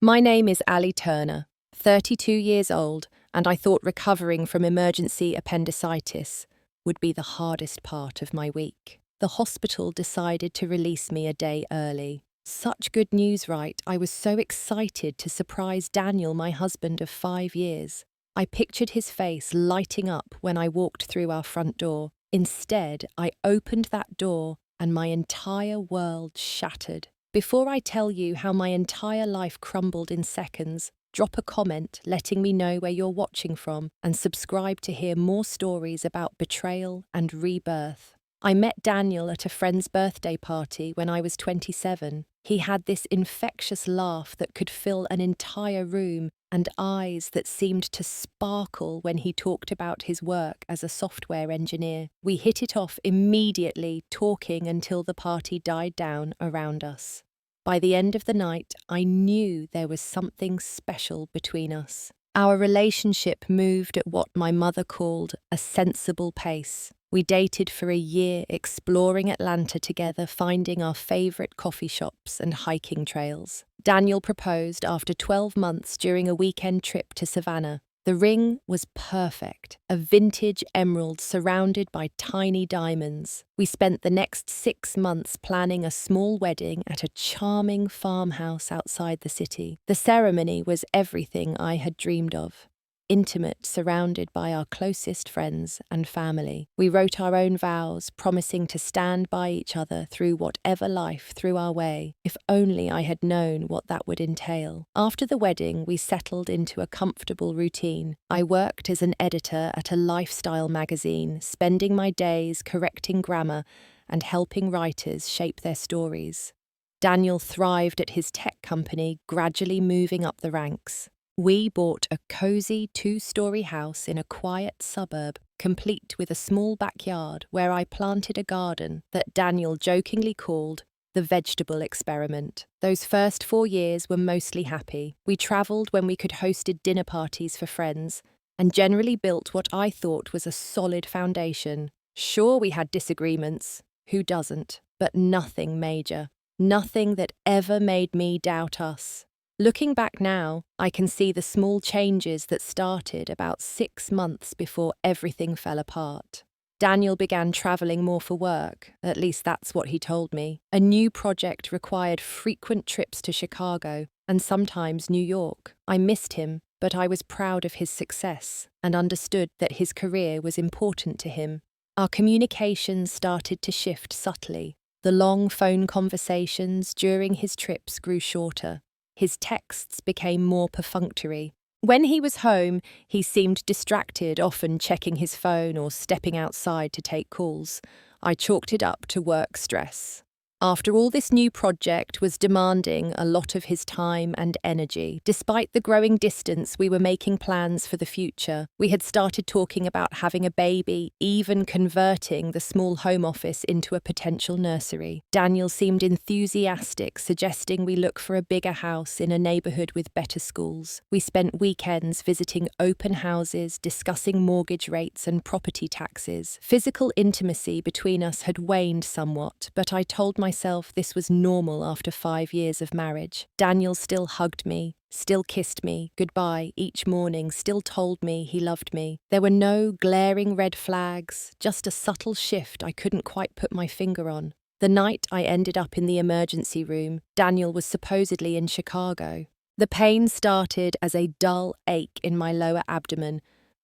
My name is Ali Turner, 32 years old, and I thought recovering from emergency appendicitis would be the hardest part of my week. The hospital decided to release me a day early. Such good news, right? I was so excited to surprise Daniel, my husband of 5 years. I pictured his face lighting up when I walked through our front door. Instead, I opened that door and my entire world shattered. Before I tell you how my entire life crumbled in seconds, drop a comment letting me know where you're watching from and subscribe to hear more stories about betrayal and rebirth. I met Daniel at a friend's birthday party when I was 27. He had this infectious laugh that could fill an entire room and eyes that seemed to sparkle when he talked about his work as a software engineer. We hit it off immediately, talking until the party died down around us. By the end of the night, I knew there was something special between us. Our relationship moved at what my mother called a sensible pace. We dated for a year, exploring Atlanta together, finding our favorite coffee shops and hiking trails. Daniel proposed after 12 months during a weekend trip to Savannah. The ring was perfect, a vintage emerald surrounded by tiny diamonds. We spent the next 6 months planning a small wedding at a charming farmhouse outside the city. The ceremony was everything I had dreamed of. Intimate, surrounded by our closest friends and family. We wrote our own vows, promising to stand by each other through whatever life threw our way. If only I had known what that would entail. After the wedding, we settled into a comfortable routine. I worked as an editor at a lifestyle magazine, spending my days correcting grammar and helping writers shape their stories. Daniel thrived at his tech company, gradually moving up the ranks. We bought a cozy 2-story house in a quiet suburb, complete with a small backyard where I planted a garden that Daniel jokingly called the vegetable experiment. Those first 4 years were mostly happy. We travelled when we could, hosted dinner parties for friends, and generally built what I thought was a solid foundation. Sure, we had disagreements. Who doesn't? But nothing major. Nothing that ever made me doubt us. Looking back now, I can see the small changes that started about 6 months before everything fell apart. Daniel began travelling more for work, at least that's what he told me. A new project required frequent trips to Chicago and sometimes New York. I missed him, but I was proud of his success and understood that his career was important to him. Our communication started to shift subtly. The long phone conversations during his trips grew shorter. His texts became more perfunctory. When he was home, he seemed distracted, often checking his phone or stepping outside to take calls. I chalked it up to work stress. After all, this new project was demanding a lot of his time and energy. Despite the growing distance, we were making plans for the future. We had started talking about having a baby, even converting the small home office into a potential nursery. Daniel seemed enthusiastic, suggesting we look for a bigger house in a neighborhood with better schools. We spent weekends visiting open houses, discussing mortgage rates and property taxes. Physical intimacy between us had waned somewhat, but I told myself this was normal after 5 years of marriage. Daniel still hugged me, still kissed me goodbye each morning, still told me he loved me. There were no glaring red flags, just a subtle shift I couldn't quite put my finger on. The night I ended up in the emergency room, Daniel was supposedly in Chicago. The pain started as a dull ache in my lower abdomen,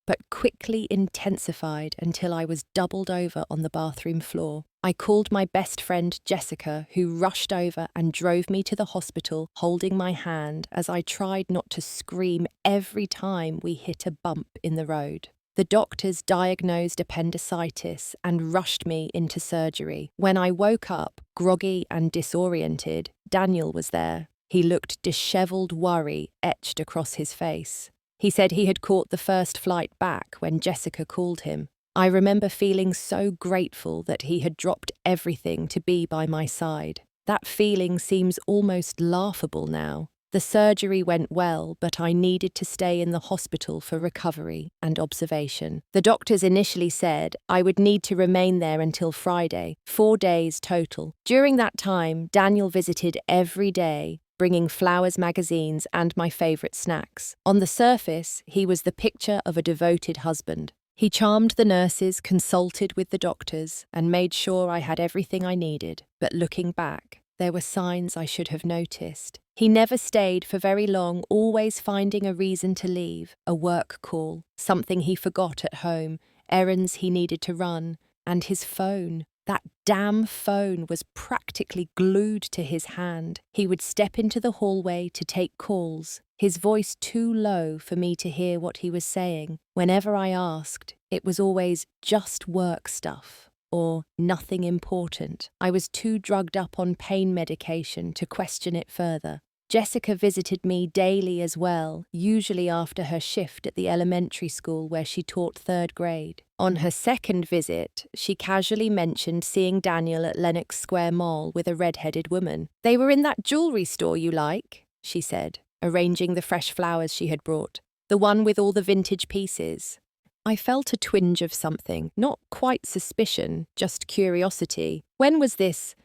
but quickly intensified until I was doubled over on the bathroom floor. I called my best friend Jessica, who rushed over and drove me to the hospital, holding my hand as I tried not to scream every time we hit a bump in the road. The doctors diagnosed appendicitis and rushed me into surgery. When I woke up, groggy and disoriented, Daniel was there. He looked disheveled, worry etched across his face. He said he had caught the first flight back when Jessica called him. I remember feeling so grateful that he had dropped everything to be by my side. That feeling seems almost laughable now. The surgery went well, but I needed to stay in the hospital for recovery and observation. The doctors initially said I would need to remain there until Friday, 4 days total. During that time, Daniel visited every day, bringing flowers, magazines, and my favourite snacks. On the surface, he was the picture of a devoted husband. He charmed the nurses, consulted with the doctors, and made sure I had everything I needed. But looking back, there were signs I should have noticed. He never stayed for very long, always finding a reason to leave, a work call, something he forgot at home, errands he needed to run, and his phone. That damn phone was practically glued to his hand. He would step into the hallway to take calls, his voice too low for me to hear what he was saying. Whenever I asked, it was always just work stuff or nothing important. I was too drugged up on pain medication to question it further. Jessica visited me daily as well, usually after her shift at the elementary school where she taught 3rd grade. On her second visit, she casually mentioned seeing Daniel at Lenox Square Mall with a red-headed woman. "They were in that jewelry store you like," she said, arranging the fresh flowers she had brought. "The one with all the vintage pieces." I felt a twinge of something, not quite suspicion, just curiosity. "When was this?"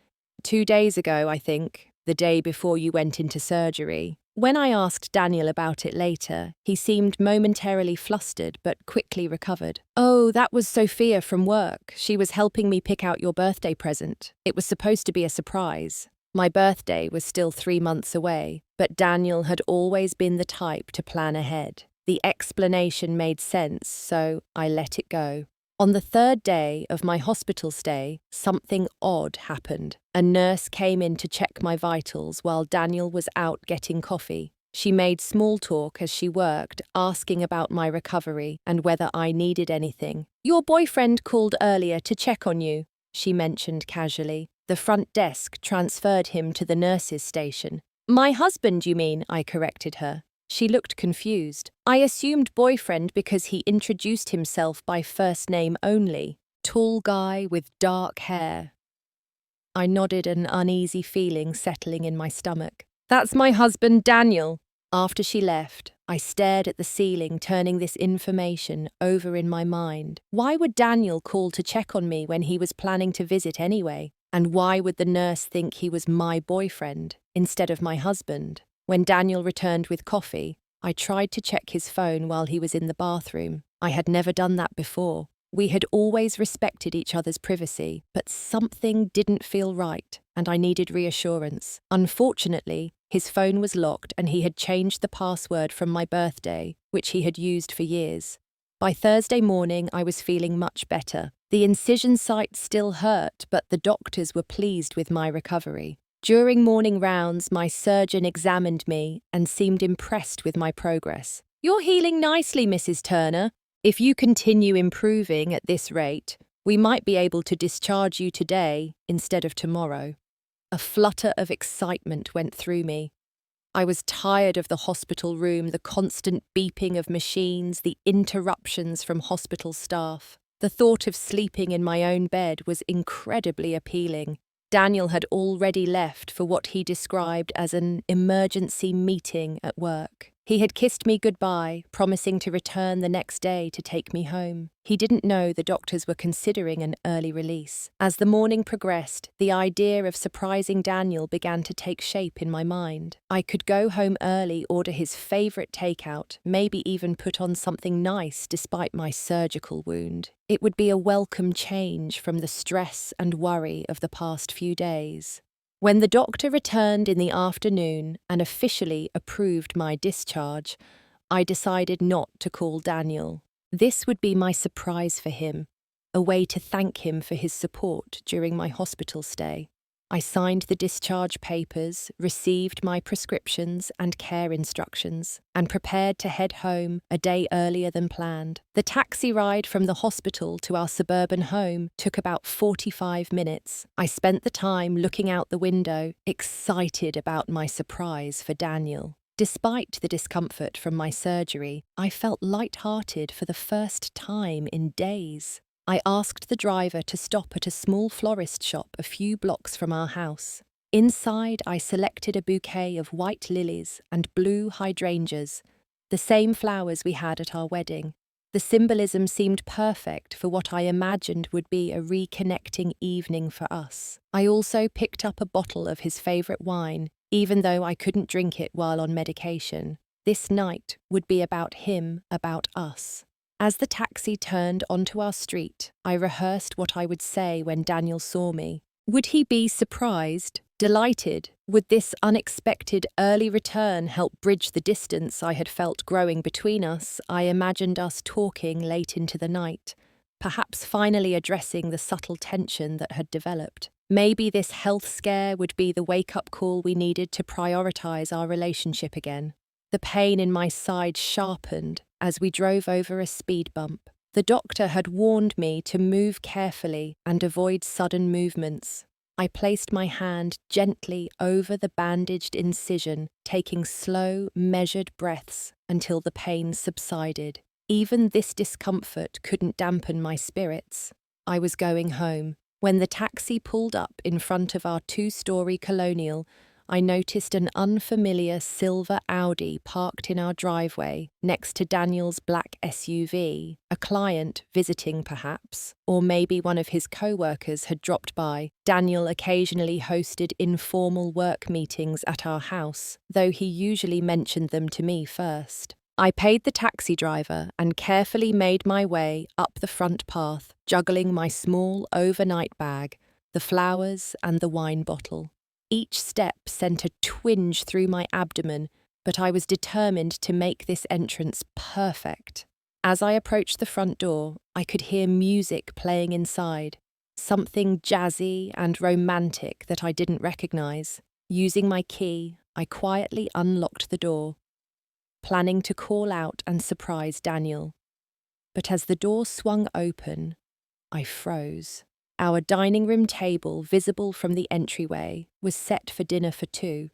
"2 days ago, I think. The day before you went into surgery." When I asked Daniel about it later, he seemed momentarily flustered but quickly recovered. "Oh, that was Sophia from work. She was helping me pick out your birthday present. It was supposed to be a surprise." My birthday was still 3 months away, but Daniel had always been the type to plan ahead. The explanation made sense, so I let it go. On the 3rd day of my hospital stay, something odd happened. A nurse came in to check my vitals while Daniel was out getting coffee. She made small talk as she worked, asking about my recovery and whether I needed anything. "Your boyfriend called earlier to check on you," she mentioned casually. The front desk transferred him to the nurses' station. "My husband, you mean?" I corrected her. She looked confused. "I assumed boyfriend because he introduced himself by first name only. Tall guy with dark hair." I nodded, an uneasy feeling settling in my stomach. "That's my husband, Daniel." After she left, I stared at the ceiling, turning this information over in my mind. Why would Daniel call to check on me when he was planning to visit anyway? And why would the nurse think he was my boyfriend instead of my husband? When Daniel returned with coffee, I tried to check his phone while he was in the bathroom. I had never done that before. We had always respected each other's privacy, but something didn't feel right, and I needed reassurance. Unfortunately, his phone was locked and he had changed the password from my birthday, which he had used for years. By Thursday morning, I was feeling much better. The incision site still hurt, but the doctors were pleased with my recovery. During morning rounds, my surgeon examined me and seemed impressed with my progress. "You're healing nicely, Mrs. Turner. If you continue improving at this rate, we might be able to discharge you today instead of tomorrow." A flutter of excitement went through me. I was tired of the hospital room, the constant beeping of machines, the interruptions from hospital staff. The thought of sleeping in my own bed was incredibly appealing. Daniel had already left for what he described as an emergency meeting at work. He had kissed me goodbye, promising to return the next day to take me home. He didn't know the doctors were considering an early release. As the morning progressed, the idea of surprising Daniel began to take shape in my mind. I could go home early, order his favourite takeout, maybe even put on something nice despite my surgical wound. It would be a welcome change from the stress and worry of the past few days. When the doctor returned in the afternoon and officially approved my discharge, I decided not to call Daniel. This would be my surprise for him, a way to thank him for his support during my hospital stay. I signed the discharge papers, received my prescriptions and care instructions, and prepared to head home a day earlier than planned. The taxi ride from the hospital to our suburban home took about 45 minutes. I spent the time looking out the window, excited about my surprise for Daniel. Despite the discomfort from my surgery, I felt light-hearted for the first time in days. I asked the driver to stop at a small florist shop a few blocks from our house. Inside, I selected a bouquet of white lilies and blue hydrangeas, the same flowers we had at our wedding. The symbolism seemed perfect for what I imagined would be a reconnecting evening for us. I also picked up a bottle of his favourite wine, even though I couldn't drink it while on medication. This night would be about him, about us. As the taxi turned onto our street, I rehearsed what I would say when Daniel saw me. Would he be surprised, delighted? Would this unexpected early return help bridge the distance I had felt growing between us? I imagined us talking late into the night, perhaps finally addressing the subtle tension that had developed. Maybe this health scare would be the wake-up call we needed to prioritize our relationship again. The pain in my side sharpened as we drove over a speed bump. The doctor had warned me to move carefully and avoid sudden movements. I placed my hand gently over the bandaged incision, taking slow, measured breaths until the pain subsided. Even this discomfort couldn't dampen my spirits. I was going home. When the taxi pulled up in front of our 2-story colonial, I noticed an unfamiliar silver Audi parked in our driveway next to Daniel's black SUV. A client visiting, perhaps, or maybe one of his co-workers had dropped by. Daniel occasionally hosted informal work meetings at our house, though he usually mentioned them to me first. I paid the taxi driver and carefully made my way up the front path, juggling my small overnight bag, the flowers and the wine bottle. Each step sent a twinge through my abdomen, but I was determined to make this entrance perfect. As I approached the front door, I could hear music playing inside, something jazzy and romantic that I didn't recognize. Using my key, I quietly unlocked the door, planning to call out and surprise Daniel. But as the door swung open, I froze. Our dining room table, visible from the entryway, was set for dinner for 2.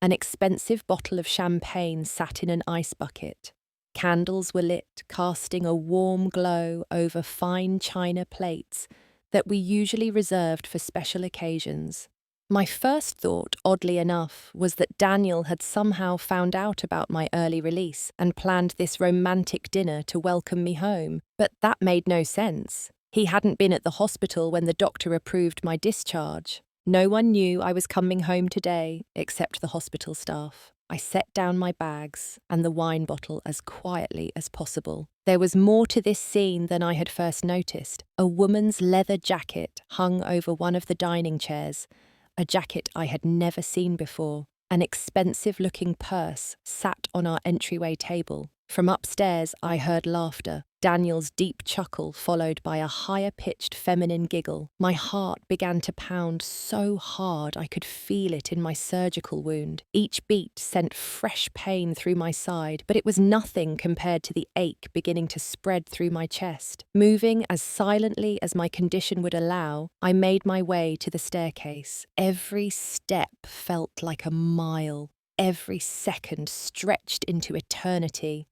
An expensive bottle of champagne sat in an ice bucket. Candles were lit, casting a warm glow over fine china plates that we usually reserved for special occasions. My first thought, oddly enough, was that Daniel had somehow found out about my early release and planned this romantic dinner to welcome me home. But that made no sense. He hadn't been at the hospital when the doctor approved my discharge. No one knew I was coming home today except the hospital staff. I set down my bags and the wine bottle as quietly as possible. There was more to this scene than I had first noticed. A woman's leather jacket hung over one of the dining chairs, a jacket I had never seen before. An expensive-looking purse sat on our entryway table. From upstairs, I heard laughter, Daniel's deep chuckle followed by a higher-pitched feminine giggle. My heart began to pound so hard I could feel it in my surgical wound. Each beat sent fresh pain through my side, but it was nothing compared to the ache beginning to spread through my chest. Moving as silently as my condition would allow, I made my way to the staircase. Every step felt like a mile. Every second stretched into eternity.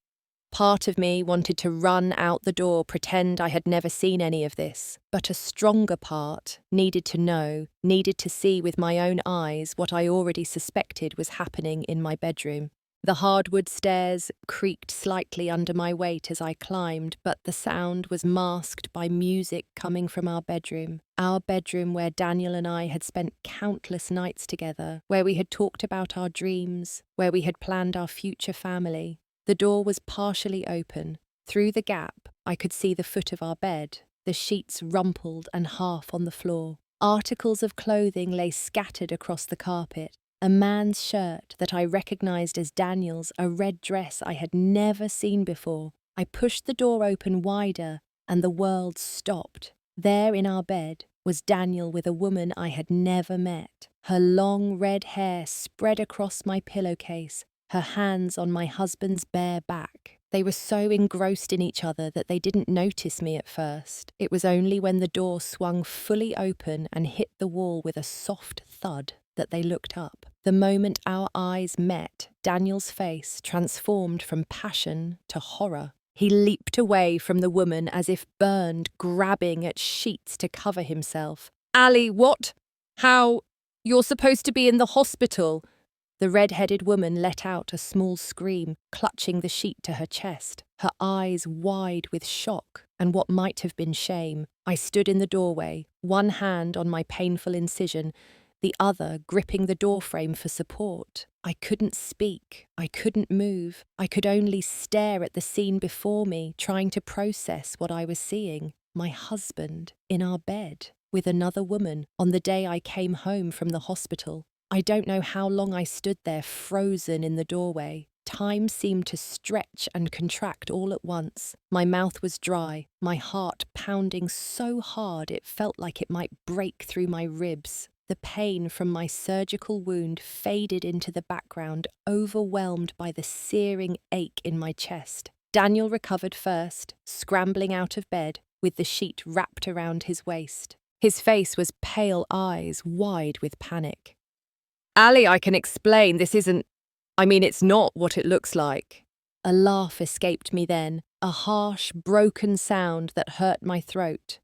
Part of me wanted to run out the door, pretend I had never seen any of this. But a stronger part needed to know, needed to see with my own eyes what I already suspected was happening in my bedroom. The hardwood stairs creaked slightly under my weight as I climbed, but the sound was masked by music coming from our bedroom where Daniel and I had spent countless nights together, where we had talked about our dreams, where we had planned our future family. The door was partially open. Through the gap, I could see the foot of our bed, the sheets rumpled and half on the floor. Articles of clothing lay scattered across the carpet. A man's shirt that I recognized as Daniel's, a red dress I had never seen before. I pushed the door open wider, and the world stopped. There in our bed was Daniel with a woman I had never met. Her long red hair spread across my pillowcase, her hands on my husband's bare back. They were so engrossed in each other that they didn't notice me at first. It was only when the door swung fully open and hit the wall with a soft thud that they looked up. The moment our eyes met, Daniel's face transformed from passion to horror. He leaped away from the woman as if burned, grabbing at sheets to cover himself. "Ali, what? How? You're supposed to be in the hospital." The red-headed woman let out a small scream, clutching the sheet to her chest, her eyes wide with shock and what might have been shame. I stood in the doorway, one hand on my painful incision, the other gripping the doorframe for support. I couldn't speak. I couldn't move. I could only stare at the scene before me, trying to process what I was seeing. My husband in our bed with another woman on the day I came home from the hospital. I don't know how long I stood there frozen in the doorway. Time seemed to stretch and contract all at once. My mouth was dry, my heart pounding so hard it felt like it might break through my ribs. The pain from my surgical wound faded into the background, overwhelmed by the searing ache in my chest. Daniel recovered first, scrambling out of bed, with the sheet wrapped around his waist. His face was pale eyes wide with panic. "Ali, I can explain, it's not what it looks like." A laugh escaped me then, a harsh, broken sound that hurt my throat.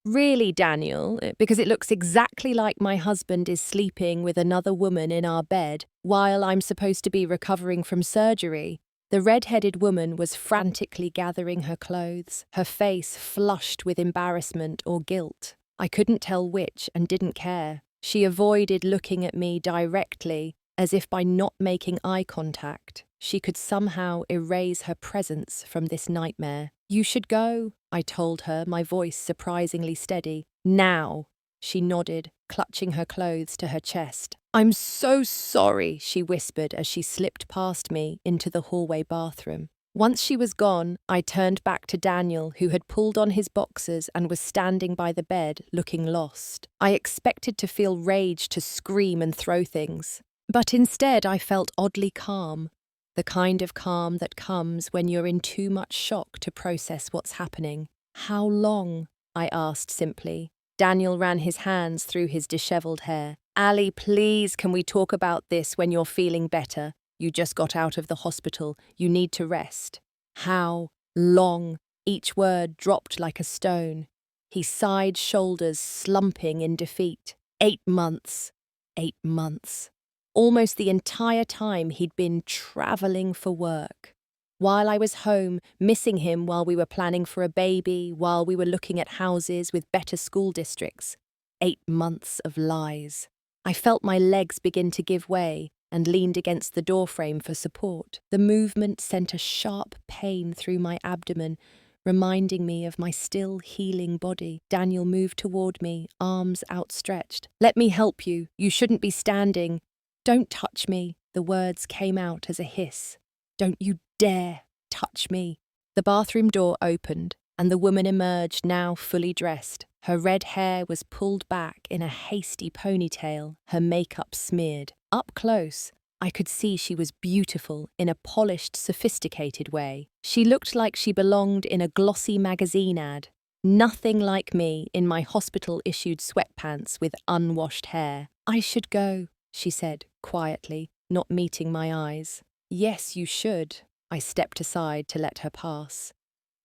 "Really, Daniel, because it looks exactly like my husband is sleeping with another woman in our bed while I'm supposed to be recovering from surgery." The red-headed woman was frantically gathering her clothes, her face flushed with embarrassment or guilt. I couldn't tell which and didn't care. She avoided looking at me directly, as if by not making eye contact, she could somehow erase her presence from this nightmare. "You should go," I told her, my voice surprisingly steady. "Now." She nodded, clutching her clothes to her chest. "I'm so sorry," she whispered as she slipped past me into the hallway bathroom. Once she was gone, I turned back to Daniel, who had pulled on his boxers and was standing by the bed, looking lost. I expected to feel rage to scream and throw things. But instead I felt oddly calm, the kind of calm that comes when you're in too much shock to process what's happening. "How long?" I asked simply. Daniel ran his hands through his dishevelled hair. "Ali, please, can we talk about this when you're feeling better? You just got out of the hospital. You need to rest." "How long?" Each word dropped like a stone. He sighed, shoulders slumping in defeat. 8 months. 8 months. Almost the entire time he'd been travelling for work. While I was home, missing him while we were planning for a baby, while we were looking at houses with better school districts. 8 months of lies. I felt my legs begin to give way and leaned against the doorframe for support. The movement sent a sharp pain through my abdomen, reminding me of my still healing body. Daniel moved toward me, arms outstretched. "Let me help you. You shouldn't be standing." "Don't touch me." The words came out as a hiss. "Don't you dare touch me." The bathroom door opened, and the woman emerged, now fully dressed. Her red hair was pulled back in a hasty ponytail, her makeup smeared. Up close, I could see she was beautiful in a polished, sophisticated way. She looked like she belonged in a glossy magazine ad. Nothing like me in my hospital-issued sweatpants with unwashed hair. "I should go," she said, quietly, not meeting my eyes. "Yes, you should." I stepped aside to let her pass.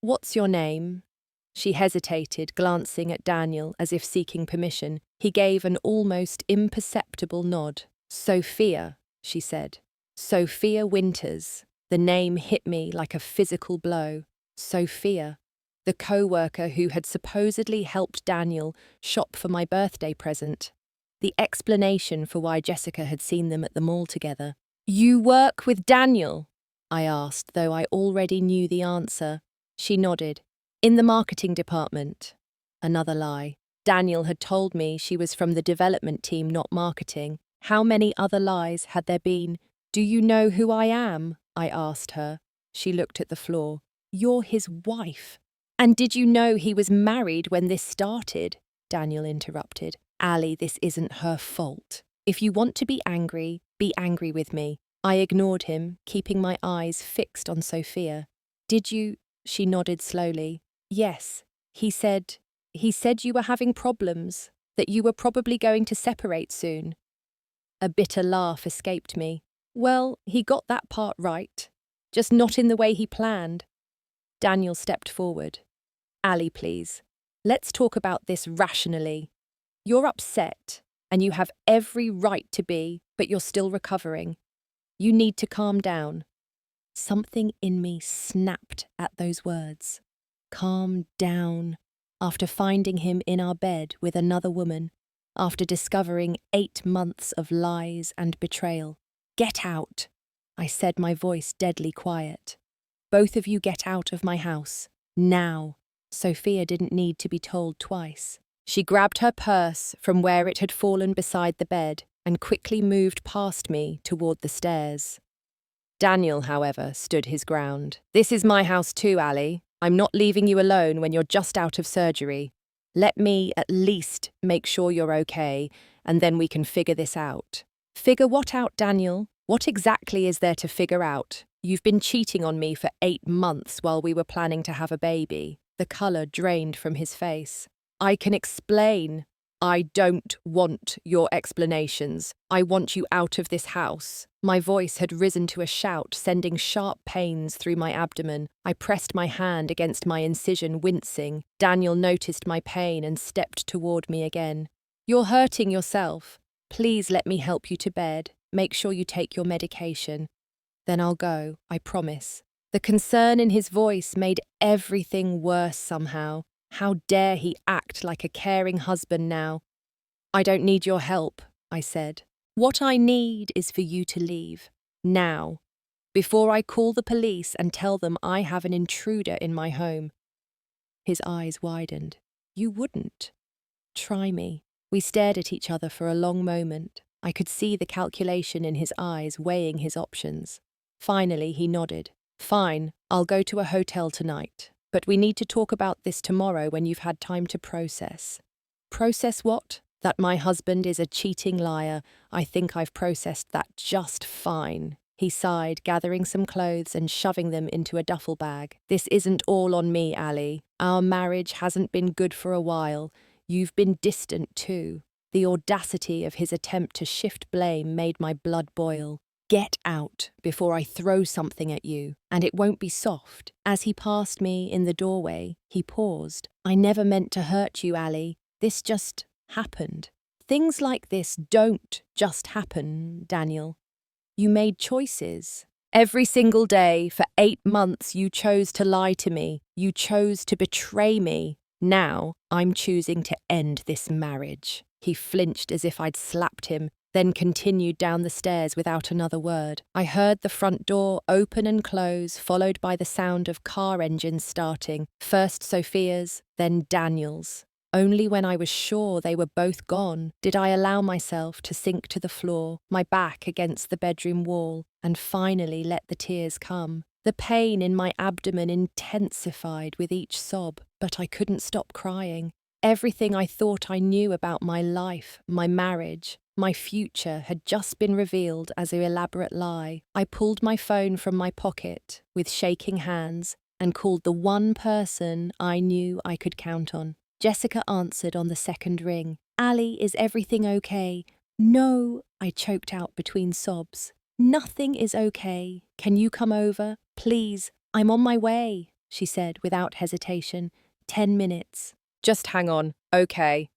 "What's your name?" She hesitated, glancing at Daniel as if seeking permission. He gave an almost imperceptible nod. "Sophia," she said. "Sophia Winters." The name hit me like a physical blow. Sophia, the co-worker who had supposedly helped Daniel shop for my birthday present. The explanation for why Jessica had seen them at the mall together. "You work with Daniel?" I asked, though I already knew the answer. She nodded. "In the marketing department." Another lie. Daniel had told me she was from the development team, not marketing. How many other lies had there been? "Do you know who I am?" I asked her. She looked at the floor. "You're his wife." "And did you know he was married when this started?" Daniel interrupted. "Ali, this isn't her fault. If you want to be angry with me." I ignored him, keeping my eyes fixed on Sophia. "Did you—" She nodded slowly. "Yes. He said you were having problems, that you were probably going to separate soon." A bitter laugh escaped me. "Well, he got that part right. Just not in the way he planned." Daniel stepped forward. "Ali, please. Let's talk about this rationally. You're upset, and you have every right to be, but you're still recovering. You need to calm down." Something in me snapped at those words. Calm down. After finding him in our bed with another woman, after discovering 8 months of lies and betrayal. Get out, I said, my voice deadly quiet. Both of you get out of my house. Now. Sophia didn't need to be told twice. She grabbed her purse from where it had fallen beside the bed and quickly moved past me toward the stairs. Daniel, however, stood his ground. This is my house too, Ali. I'm not leaving you alone when you're just out of surgery. Let me at least make sure you're okay, and then we can figure this out. Figure what out, Daniel? What exactly is there to figure out? You've been cheating on me for 8 months while we were planning to have a baby. The colour drained from his face. I can explain. I don't want your explanations. I want you out of this house. My voice had risen to a shout, sending sharp pains through my abdomen. I pressed my hand against my incision, wincing. Daniel noticed my pain and stepped toward me again. You're hurting yourself. Please let me help you to bed. Make sure you take your medication. Then I'll go, I promise. The concern in his voice made everything worse somehow. How dare he act like a caring husband now? I don't need your help, I said. What I need is for you to leave. Now. Before I call the police and tell them I have an intruder in my home. His eyes widened. You wouldn't. Try me. We stared at each other for a long moment. I could see the calculation in his eyes, weighing his options. Finally, he nodded. Fine, I'll go to a hotel tonight. But we need to talk about this tomorrow when you've had time to process. Process what? That my husband is a cheating liar. I think I've processed that just fine. He sighed, gathering some clothes and shoving them into a duffel bag. This isn't all on me, Ali. Our marriage hasn't been good for a while. You've been distant too. The audacity of his attempt to shift blame made my blood boil. Get out before I throw something at you, and it won't be soft. As he passed me in the doorway, he paused. I never meant to hurt you, Ali. This just happened. Things like this don't just happen, Daniel. You made choices. Every single day for 8 months you chose to lie to me. You chose to betray me. Now I'm choosing to end this marriage. He flinched as if I'd slapped him, then continued down the stairs without another word. I heard the front door open and close, followed by the sound of car engines starting, first Sophia's, then Daniel's. Only when I was sure they were both gone did I allow myself to sink to the floor, my back against the bedroom wall, and finally let the tears come. The pain in my abdomen intensified with each sob, but I couldn't stop crying. Everything I thought I knew about my life, my marriage, my future had just been revealed as an elaborate lie. I pulled my phone from my pocket with shaking hands and called the one person I knew I could count on. Jessica answered on the second ring. Ali, is everything okay? No, I choked out between sobs. Nothing is okay. Can you come over? Please, I'm on my way, she said without hesitation. 10 minutes. Just hang on, okay.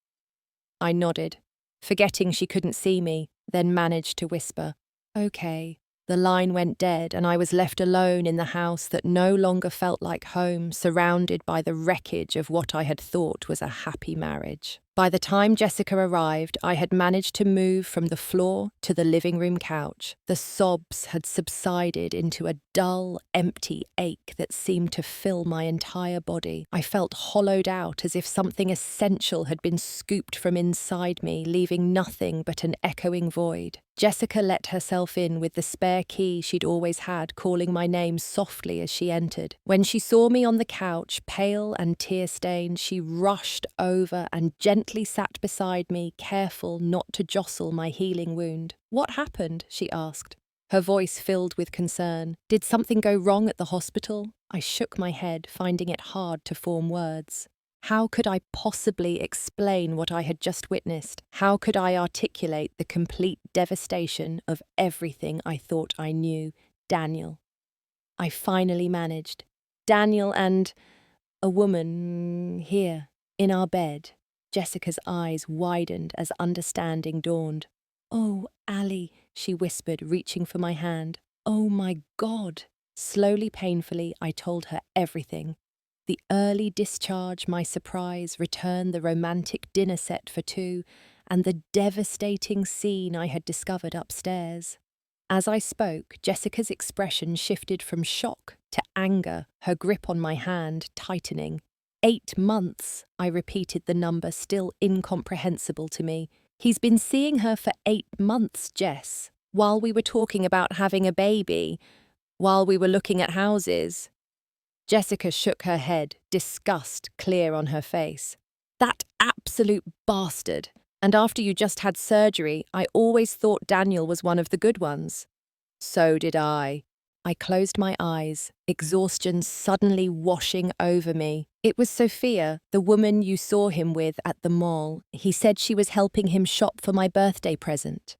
I nodded, forgetting she couldn't see me, then managed to whisper, okay. The line went dead and I was left alone in the house that no longer felt like home, surrounded by the wreckage of what I had thought was a happy marriage. By the time Jessica arrived, I had managed to move from the floor to the living room couch. The sobs had subsided into a dull, empty ache that seemed to fill my entire body. I felt hollowed out as if something essential had been scooped from inside me, leaving nothing but an echoing void. Jessica let herself in with the spare key she'd always had, calling my name softly as she entered. When she saw me on the couch, pale and tear-stained, she rushed over and gently sat beside me, careful not to jostle my healing wound. What happened? She asked, her voice filled with concern. Did something go wrong at the hospital? I shook my head, finding it hard to form words. How could I possibly explain what I had just witnessed? How could I articulate the complete devastation of everything I thought I knew? Daniel. I finally managed. Daniel and a woman here, in our bed. Jessica's eyes widened as understanding dawned. Oh, Ali, she whispered, reaching for my hand. Oh my God. Slowly, painfully, I told her everything. The early discharge, my surprise, return, the romantic dinner set for two, and the devastating scene I had discovered upstairs. As I spoke, Jessica's expression shifted from shock to anger, her grip on my hand tightening. 8 months, I repeated the number, still incomprehensible to me. He's been seeing her for 8 months, Jess. While we were talking about having a baby, while we were looking at houses. Jessica shook her head, disgust clear on her face. That absolute bastard. And after you just had surgery, I always thought Daniel was one of the good ones. So did I. I closed my eyes, exhaustion suddenly washing over me. It was Sophia, the woman you saw him with at the mall. He said she was helping him shop for my birthday present.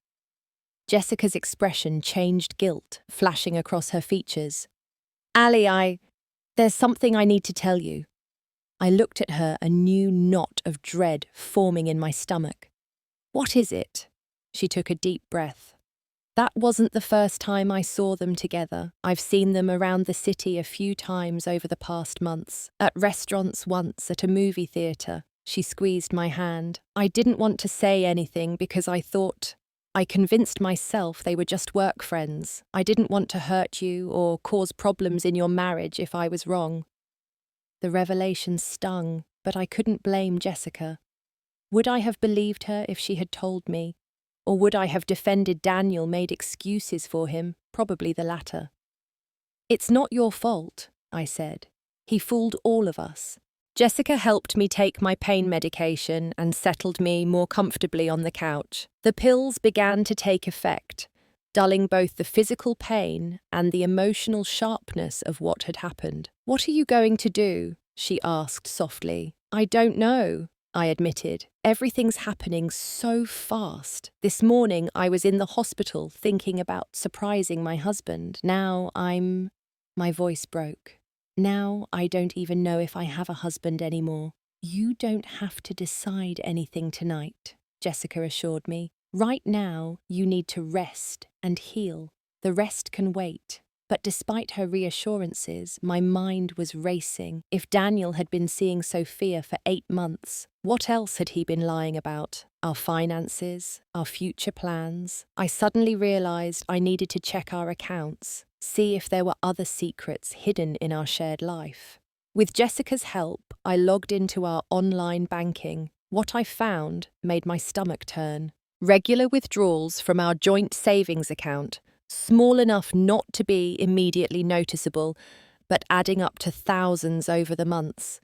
Jessica's expression changed, guilt flashing across her features. Ali, there's something I need to tell you. I looked at her, a new knot of dread forming in my stomach. What is it? She took a deep breath. That wasn't the first time I saw them together. I've seen them around the city a few times over the past months. At restaurants once, at a movie theatre. She squeezed my hand. I didn't want to say anything because I convinced myself they were just work friends. I didn't want to hurt you or cause problems in your marriage if I was wrong. The revelation stung, but I couldn't blame Jessica. Would I have believed her if she had told me? Or would I have defended Daniel, made excuses for him? Probably the latter. It's not your fault, I said. He fooled all of us. Jessica helped me take my pain medication and settled me more comfortably on the couch. The pills began to take effect, dulling both the physical pain and the emotional sharpness of what had happened. What are you going to do? She asked softly. I don't know, I admitted. Everything's happening so fast. This morning I was in the hospital thinking about surprising my husband. My voice broke. Now I don't even know if I have a husband anymore. You don't have to decide anything tonight, Jessica assured me. Right now, you need to rest and heal. The rest can wait. But despite her reassurances, my mind was racing. If Daniel had been seeing Sophia for 8 months, what else had he been lying about? Our finances, our future plans. I suddenly realized I needed to check our accounts, see if there were other secrets hidden in our shared life. With Jessica's help, I logged into our online banking. What I found made my stomach turn. Regular withdrawals from our joint savings account, small enough not to be immediately noticeable, but adding up to thousands over the months.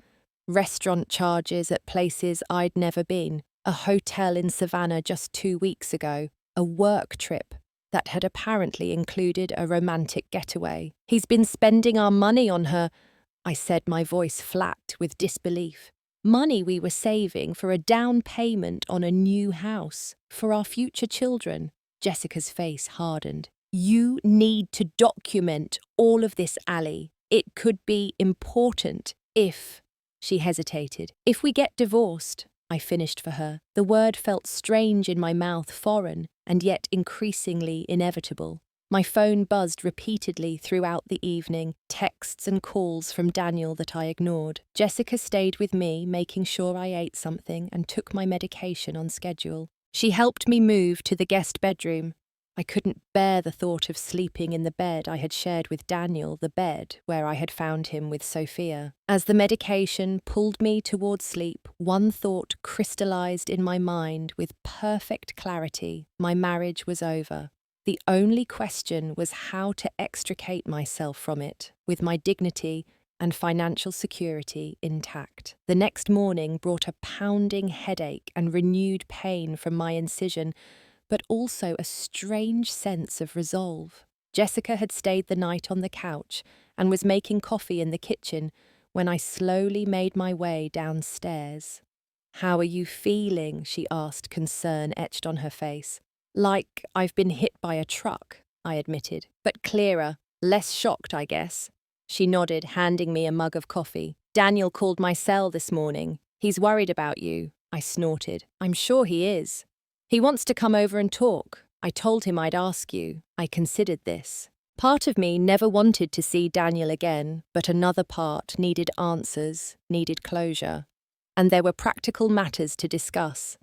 Restaurant charges at places I'd never been, a hotel in Savannah just 2 weeks ago, a work trip that had apparently included a romantic getaway. He's been spending our money on her, I said, my voice flat with disbelief. Money we were saving for a down payment on a new house, for our future children. Jessica's face hardened. You need to document all of this, Ali. It could be important if... She hesitated. If we get divorced, I finished for her. The word felt strange in my mouth, foreign, and yet increasingly inevitable. My phone buzzed repeatedly throughout the evening, texts and calls from Daniel that I ignored. Jessica stayed with me, making sure I ate something and took my medication on schedule. She helped me move to the guest bedroom. I couldn't bear the thought of sleeping in the bed I had shared with Daniel, the bed where I had found him with Sophia. As the medication pulled me towards sleep, one thought crystallized in my mind with perfect clarity. My marriage was over. The only question was how to extricate myself from it, with my dignity and financial security intact. The next morning brought a pounding headache and renewed pain from my incision, but also a strange sense of resolve. Jessica had stayed the night on the couch and was making coffee in the kitchen when I slowly made my way downstairs. How are you feeling? She asked, concern etched on her face. Like I've been hit by a truck, I admitted, but clearer, less shocked, I guess. She nodded, handing me a mug of coffee. Daniel called my cell this morning. He's worried about you, I snorted. I'm sure he is. He wants to come over and talk. I told him I'd ask you. I considered this. Part of me never wanted to see Daniel again, but another part needed answers, needed closure. And there were practical matters to discuss.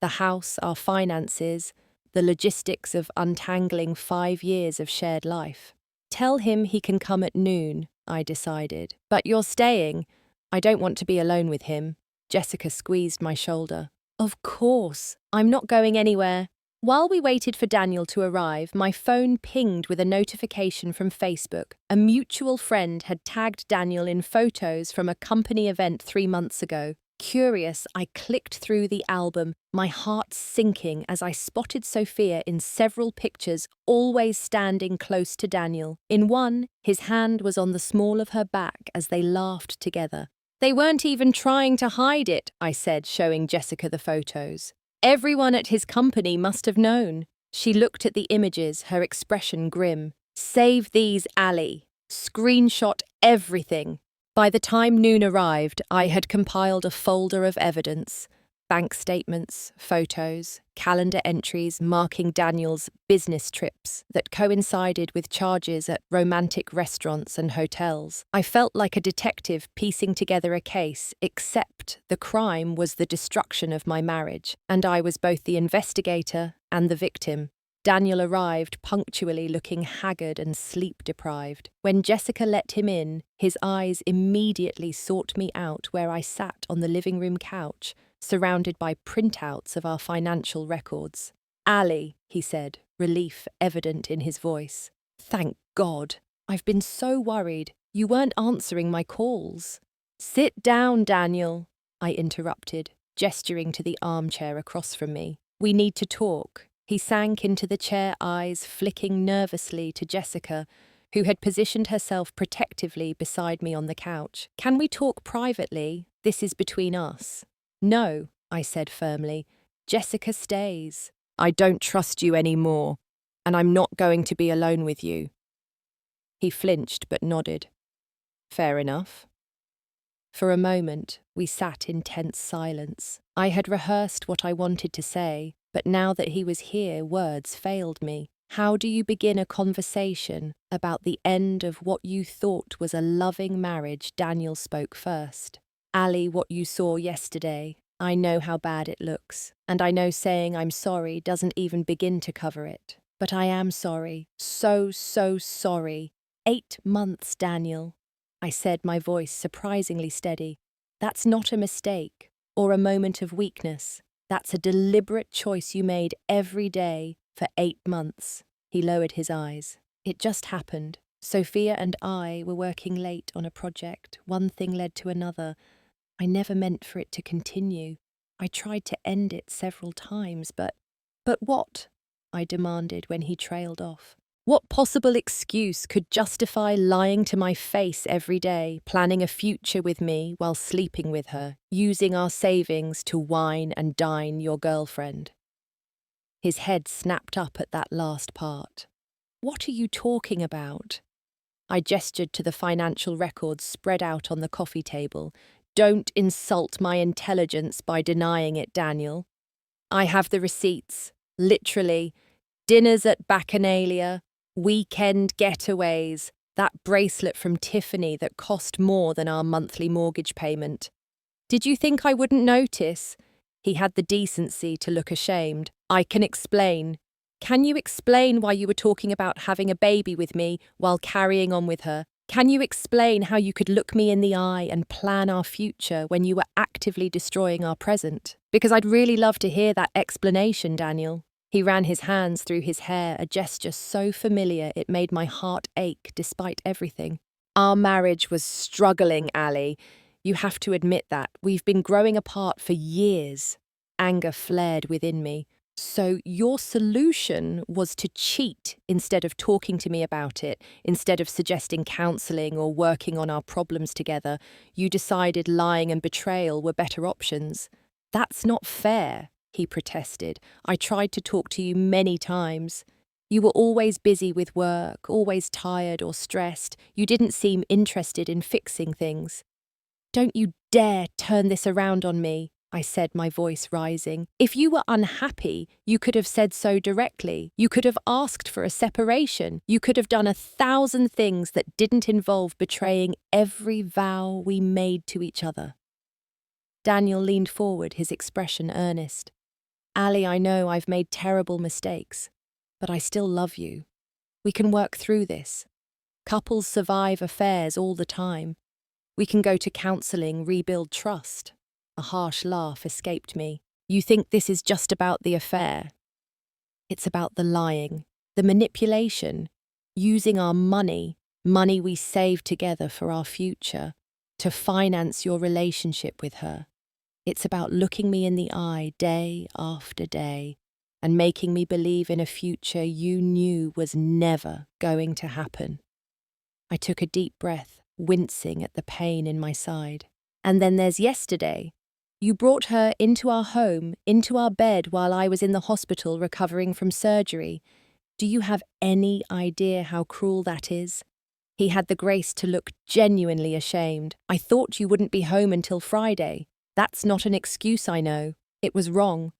The house, our finances, the logistics of untangling 5 years of shared life. Tell him he can come at noon, I decided. But you're staying. I don't want to be alone with him. Jessica squeezed my shoulder. Of course, I'm not going anywhere. While we waited for Daniel to arrive, my phone pinged with a notification from Facebook. A mutual friend had tagged Daniel in photos from a company event 3 months ago. Curious, I clicked through the album, my heart sinking as I spotted Sophia in several pictures, always standing close to Daniel. In one, his hand was on the small of her back as they laughed together. They weren't even trying to hide it, I said, showing Jessica the photos. Everyone at his company must have known. She looked at the images, her expression grim. Save these, Ali. Screenshot everything. By the time noon arrived, I had compiled a folder of evidence. Bank statements, photos, calendar entries marking Daniel's business trips that coincided with charges at romantic restaurants and hotels. I felt like a detective piecing together a case, except the crime was the destruction of my marriage, and I was both the investigator and the victim. Daniel arrived punctually, looking haggard and sleep-deprived. When Jessica let him in, his eyes immediately sought me out where I sat on the living room couch, surrounded by printouts of our financial records. Ali, he said, relief evident in his voice. Thank God. I've been so worried. You weren't answering my calls. Sit down, Daniel, I interrupted, gesturing to the armchair across from me. We need to talk. He sank into the chair, eyes flicking nervously to Jessica, who had positioned herself protectively beside me on the couch. Can we talk privately? This is between us. No, I said firmly. Jessica stays. I don't trust you anymore, and I'm not going to be alone with you. He flinched but nodded. Fair enough. For a moment, we sat in tense silence. I had rehearsed what I wanted to say, but now that he was here, words failed me. How do you begin a conversation about the end of what you thought was a loving marriage? Daniel spoke first. Ali, what you saw yesterday, I know how bad it looks, and I know saying I'm sorry doesn't even begin to cover it. But I am sorry. So sorry. 8 months, Daniel. I said, my voice surprisingly steady. That's not a mistake or a moment of weakness. That's a deliberate choice you made every day for 8 months. He lowered his eyes. It just happened. Sophia and I were working late on a project. One thing led to another. I never meant for it to continue. I tried to end it several times, but what? I demanded when he trailed off. What possible excuse could justify lying to my face every day, planning a future with me while sleeping with her, using our savings to wine and dine your girlfriend? His head snapped up at that last part. What are you talking about? I gestured to the financial records spread out on the coffee table. Don't insult my intelligence by denying it, Daniel. I have the receipts, literally. Dinners at Bacchanalia, weekend getaways, that bracelet from Tiffany that cost more than our monthly mortgage payment. Did you think I wouldn't notice? He had the decency to look ashamed. I can explain. Can you explain why you were talking about having a baby with me while carrying on with her? Can you explain how you could look me in the eye and plan our future when you were actively destroying our present? Because I'd really love to hear that explanation, Daniel. He ran his hands through his hair, a gesture so familiar it made my heart ache despite everything. Our marriage was struggling, Ali. You have to admit that. We've been growing apart for years. Anger flared within me. So your solution was to cheat instead of talking to me about it, instead of suggesting counselling or working on our problems together. You decided lying and betrayal were better options. That's not fair, he protested. I tried to talk to you many times. You were always busy with work, always tired or stressed. You didn't seem interested in fixing things. Don't you dare turn this around on me, I said, my voice rising. If you were unhappy, you could have said so directly. You could have asked for a separation. You could have done 1,000 things that didn't involve betraying every vow we made to each other. Daniel leaned forward, his expression earnest. Ali, I know I've made terrible mistakes, but I still love you. We can work through this. Couples survive affairs all the time. We can go to counselling, rebuild trust. A harsh laugh escaped me. You think this is just about the affair? It's about the lying, the manipulation, using our money we saved together for our future, to finance your relationship with her. It's about looking me in the eye day after day and making me believe in a future you knew was never going to happen. I took a deep breath, wincing at the pain in my side. And then there's yesterday. You brought her into our home, into our bed while I was in the hospital recovering from surgery. Do you have any idea how cruel that is? He had the grace to look genuinely ashamed. I thought you wouldn't be home until Friday. That's not an excuse, I know. It was wrong.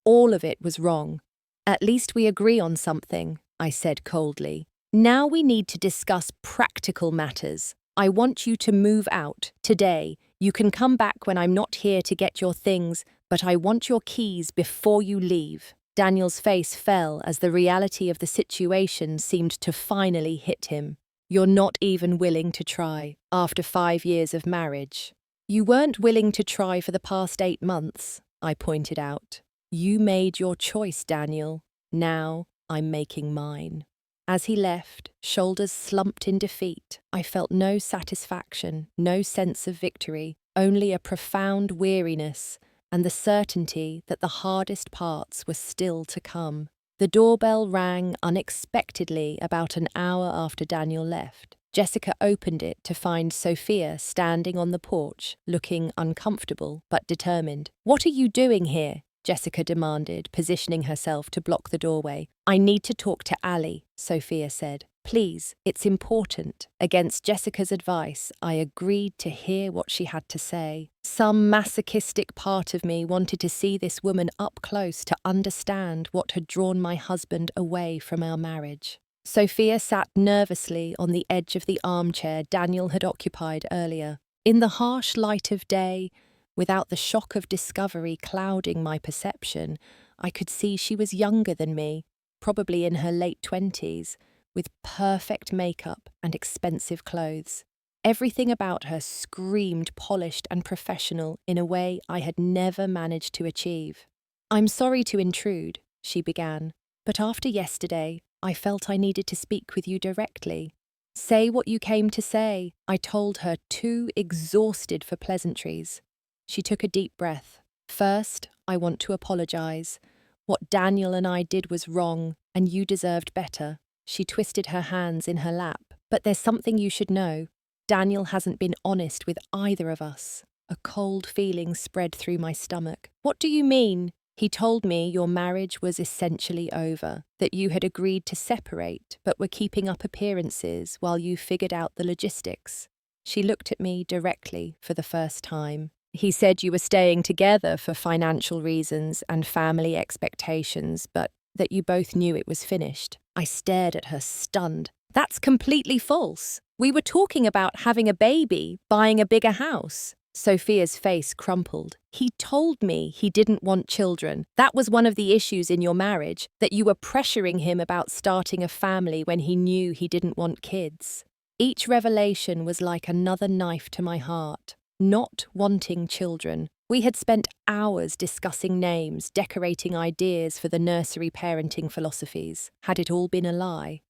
All of it was wrong. At least we agree on something, I said coldly. Now we need to discuss practical matters. I want you to move out, today. You can come back when I'm not here to get your things, but I want your keys before you leave. Daniel's face fell as the reality of the situation seemed to finally hit him. You're not even willing to try, after 5 years of marriage. You weren't willing to try for the past 8 months, I pointed out. You made your choice, Daniel. Now I'm making mine. As he left, shoulders slumped in defeat, I felt no satisfaction, no sense of victory, only a profound weariness and the certainty that the hardest parts were still to come. The doorbell rang unexpectedly about an hour after Daniel left. Jessica opened it to find Sophia standing on the porch, looking uncomfortable but determined. "What are you doing here?" Jessica demanded, positioning herself to block the doorway. "I need to talk to Ali," Sophia said. "Please, it's important." Against Jessica's advice, I agreed to hear what she had to say. Some masochistic part of me wanted to see this woman up close to understand what had drawn my husband away from our marriage. Sophia sat nervously on the edge of the armchair Daniel had occupied earlier. In the harsh light of day, without the shock of discovery clouding my perception, I could see she was younger than me, probably in her late 20s, with perfect makeup and expensive clothes. Everything about her screamed polished and professional in a way I had never managed to achieve. "I'm sorry to intrude," she began, "but after yesterday, I felt I needed to speak with you directly. Say what you came to say." I told her, too exhausted for pleasantries. She took a deep breath. "First, I want to apologize. What Daniel and I did was wrong, and you deserved better." She twisted her hands in her lap. "But there's something you should know. Daniel hasn't been honest with either of us." A cold feeling spread through my stomach. "What do you mean?" "He told me your marriage was essentially over, that you had agreed to separate, but were keeping up appearances while you figured out the logistics." She looked at me directly for the first time. "He said you were staying together for financial reasons and family expectations, but that you both knew it was finished." I stared at her, stunned. "That's completely false. We were talking about having a baby, buying a bigger house." Sophia's face crumpled. "He told me he didn't want children. That was one of the issues in your marriage, that you were pressuring him about starting a family when he knew he didn't want kids." Each revelation was like another knife to my heart. Not wanting children. We had spent hours discussing names, decorating ideas for the nursery parenting philosophies. Had it all been a lie?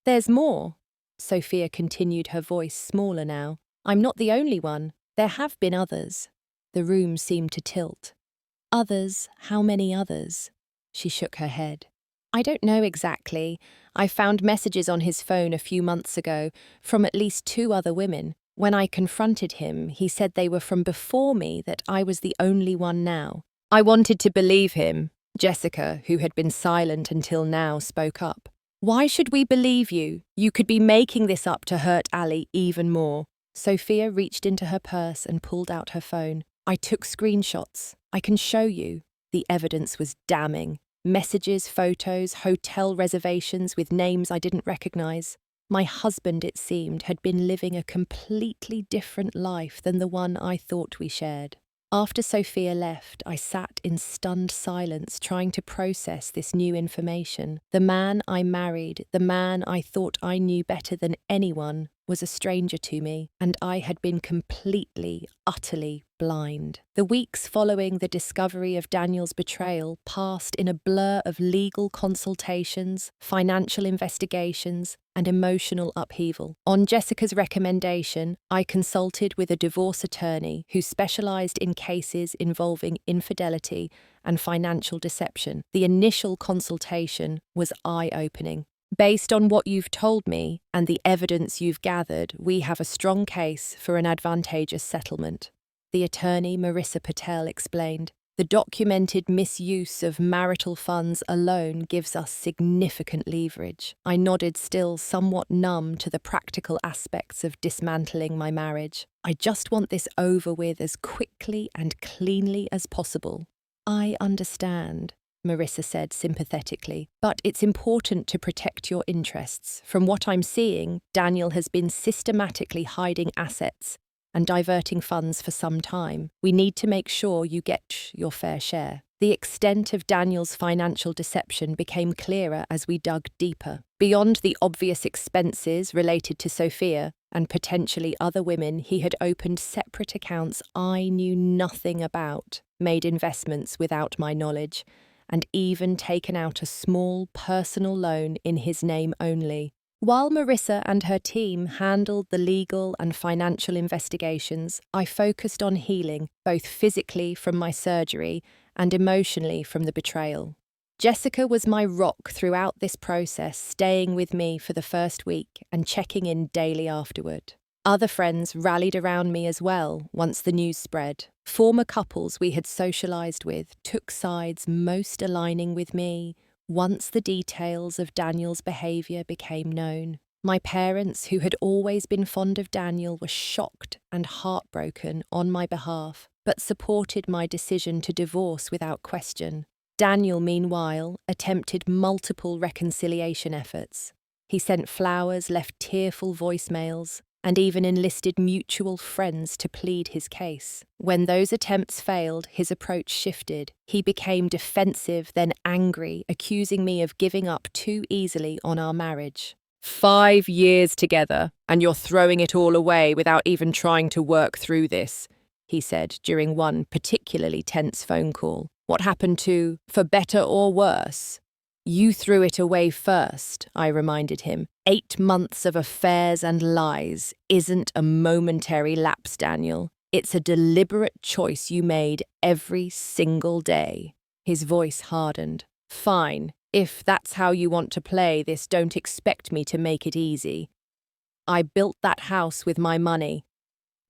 "There's more," Sophia continued, her voice smaller now. "I'm not the only one. There have been others." The room seemed to tilt. "Others? How many others?" She shook her head. "I don't know exactly. I found messages on his phone a few months ago from at least 2 other women. When I confronted him, he said they were from before me, that I was the only one now." I wanted to believe him. Jessica, who had been silent until now, spoke up. "Why should we believe you? You could be making this up to hurt Ali even more." Sophia reached into her purse and pulled out her phone. "I took screenshots. I can show you." The evidence was damning. Messages, photos, hotel reservations with names I didn't recognize. My husband, it seemed, had been living a completely different life than the one I thought we shared. After Sophia left, I sat in stunned silence, trying to process this new information. The man I married, the man I thought I knew better than anyone, was a stranger to me, and I had been completely, utterly blind. The weeks following the discovery of Daniel's betrayal passed in a blur of legal consultations, financial investigations, and emotional upheaval. On Jessica's recommendation, I consulted with a divorce attorney who specialized in cases involving infidelity and financial deception. The initial consultation was eye-opening. Based on what you've told me and the evidence you've gathered, we have a strong case for an advantageous settlement, the attorney Marissa Patel explained. The documented misuse of marital funds alone gives us significant leverage. I nodded, still somewhat numb to the practical aspects of dismantling my marriage. I just want this over with as quickly and cleanly as possible. I understand, Marissa said sympathetically, but it's important to protect your interests. From what I'm seeing, Daniel has been systematically hiding assets and diverting funds for some time. We need to make sure you get your fair share. The extent of Daniel's financial deception became clearer as we dug deeper. Beyond the obvious expenses related to Sophia and potentially other women, he had opened separate accounts I knew nothing about, made investments without my knowledge, and even taken out a small personal loan in his name only. While Marissa and her team handled the legal and financial investigations, I focused on healing, both physically from my surgery and emotionally from the betrayal. Jessica was my rock throughout this process, staying with me for the first week and checking in daily afterward. Other friends rallied around me as well once the news spread. Former couples we had socialized with took sides most aligning with me once the details of Daniel's behavior became known. My parents, who had always been fond of Daniel, were shocked and heartbroken on my behalf, but supported my decision to divorce without question. Daniel, meanwhile, attempted multiple reconciliation efforts. He sent flowers, left tearful voicemails, and even enlisted mutual friends to plead his case. When those attempts failed, his approach shifted. He became defensive, then angry, accusing me of giving up too easily on our marriage. 5 years together, and you're throwing it all away without even trying to work through this, he said during one particularly tense phone call. What happened to, for better or worse? You threw it away first, I reminded him. 8 months of affairs and lies isn't a momentary lapse, Daniel. It's a deliberate choice you made every single day. His voice hardened. Fine, if that's how you want to play this, don't expect me to make it easy. I built that house with my money.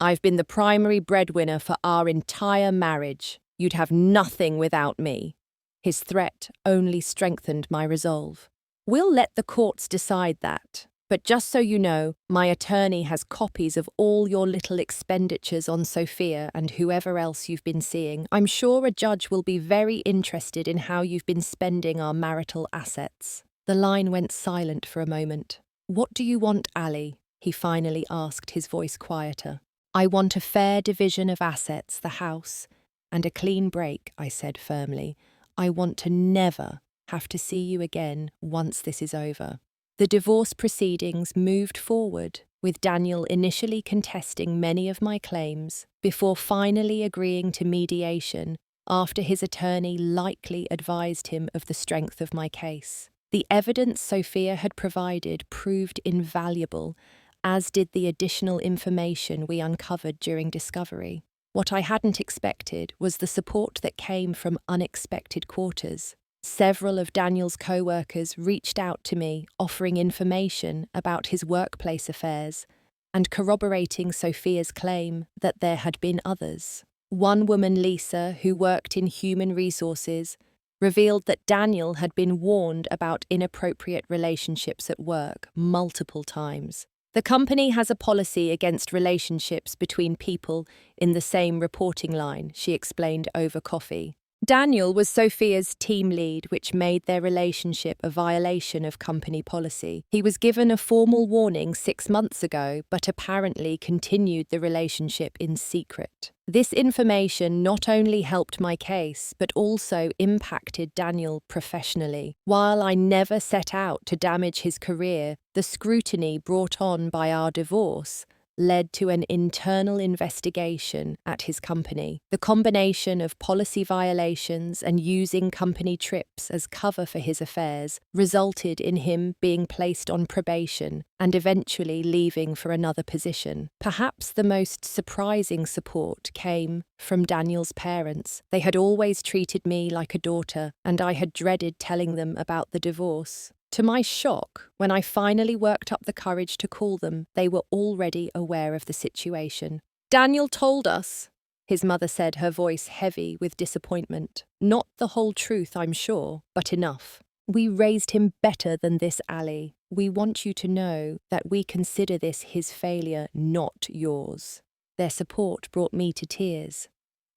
I've been the primary breadwinner for our entire marriage. You'd have nothing without me. His threat only strengthened my resolve. We'll let the courts decide that. But just so you know, my attorney has copies of all your little expenditures on Sophia and whoever else you've been seeing. I'm sure a judge will be very interested in how you've been spending our marital assets. The line went silent for a moment. What do you want, Ali? He finally asked, his voice quieter. I want a fair division of assets, the house, and a clean break, I said firmly. I want to never have to see you again once this is over. The divorce proceedings moved forward, with Daniel initially contesting many of my claims before finally agreeing to mediation after his attorney lightly advised him of the strength of my case. The evidence Sophia had provided proved invaluable, as did the additional information we uncovered during discovery. What I hadn't expected was the support that came from unexpected quarters. Several of Daniel's co-workers reached out to me, offering information about his workplace affairs and corroborating Sophia's claim that there had been others. One woman, Lisa, who worked in human resources, revealed that Daniel had been warned about inappropriate relationships at work multiple times. The company has a policy against relationships between people in the same reporting line, she explained over coffee. Daniel was Sophia's team lead, which made their relationship a violation of company policy. He was given a formal warning 6 months ago, but apparently continued the relationship in secret. This information not only helped my case, but also impacted Daniel professionally. While I never set out to damage his career, the scrutiny brought on by our divorce led to an internal investigation at his company. The combination of policy violations and using company trips as cover for his affairs resulted in him being placed on probation and eventually leaving for another position. Perhaps the most surprising support came from Daniel's parents. They had always treated me like a daughter, and I had dreaded telling them about the divorce. To my shock, when I finally worked up the courage to call them, they were already aware of the situation. "Daniel told us," his mother said, her voice heavy with disappointment. "Not the whole truth, I'm sure, but enough. We raised him better than this, Ali. We want you to know that we consider this his failure, not yours." Their support brought me to tears.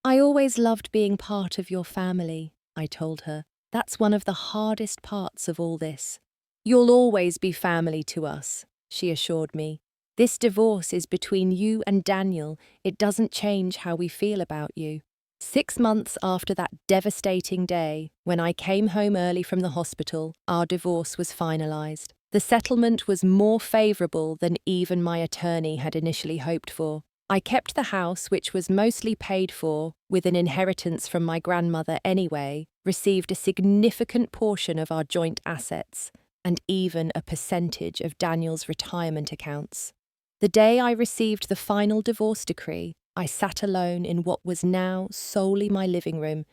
"I always loved being part of your family," I told her. "That's one of the hardest parts of all this." "You'll always be family to us," she assured me. "This divorce is between you and Daniel. It doesn't change how we feel about you." 6 months after that devastating day, when I came home early from the hospital, our divorce was finalized. The settlement was more favorable than even my attorney had initially hoped for. I kept the house, which was mostly paid for with an inheritance from my grandmother anyway, received a significant portion of our joint assets, and even a percentage of Daniel's retirement accounts. The day I received the final divorce decree, I sat alone in what was now solely my living room,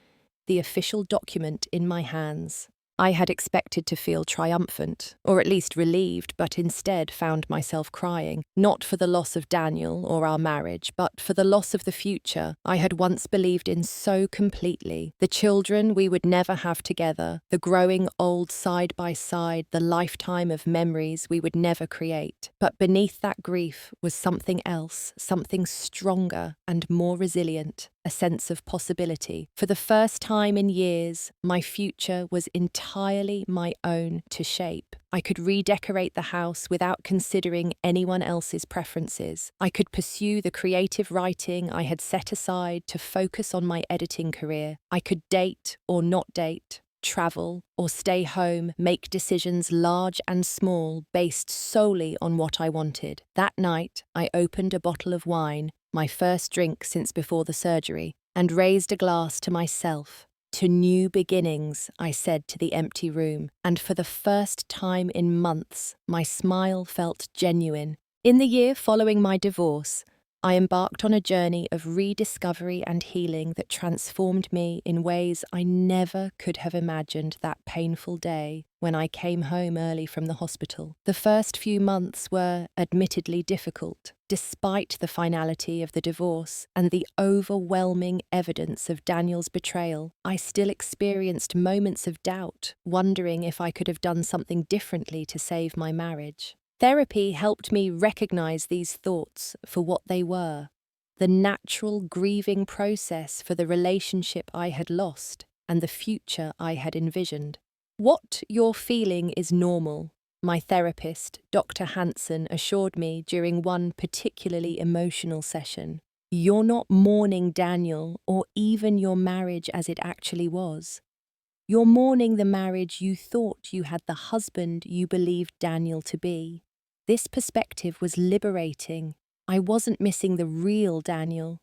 the official document in my hands. I had expected to feel triumphant, or at least relieved, but instead found myself crying, not for the loss of Daniel or our marriage, but for the loss of the future I had once believed in so completely, the children we would never have together, the growing old side by side, the lifetime of memories we would never create. But beneath that grief was something else, something stronger and more resilient. A sense of possibility. For the first time in years, my future was entirely my own to shape. I could redecorate the house without considering anyone else's preferences. I could pursue the creative writing I had set aside to focus on my editing career. I could date or not date, travel or stay home, make decisions large and small based solely on what I wanted. That night, I opened a bottle of wine, my first drink since before the surgery, and raised a glass to myself. "To new beginnings," I said to the empty room, and for the first time in months, my smile felt genuine. In the year following my divorce, I embarked on a journey of rediscovery and healing that transformed me in ways I never could have imagined that painful day when I came home early from the hospital. The first few months were admittedly difficult. Despite the finality of the divorce and the overwhelming evidence of Daniel's betrayal, I still experienced moments of doubt, wondering if I could have done something differently to save my marriage. Therapy helped me recognize these thoughts for what they were, the natural grieving process for the relationship I had lost and the future I had envisioned. "What you're feeling is normal," my therapist, Dr. Hansen, assured me during one particularly emotional session. "You're not mourning Daniel or even your marriage as it actually was. You're mourning the marriage you thought you had the husband you believed Daniel to be." This perspective was liberating. I wasn't missing the real Daniel,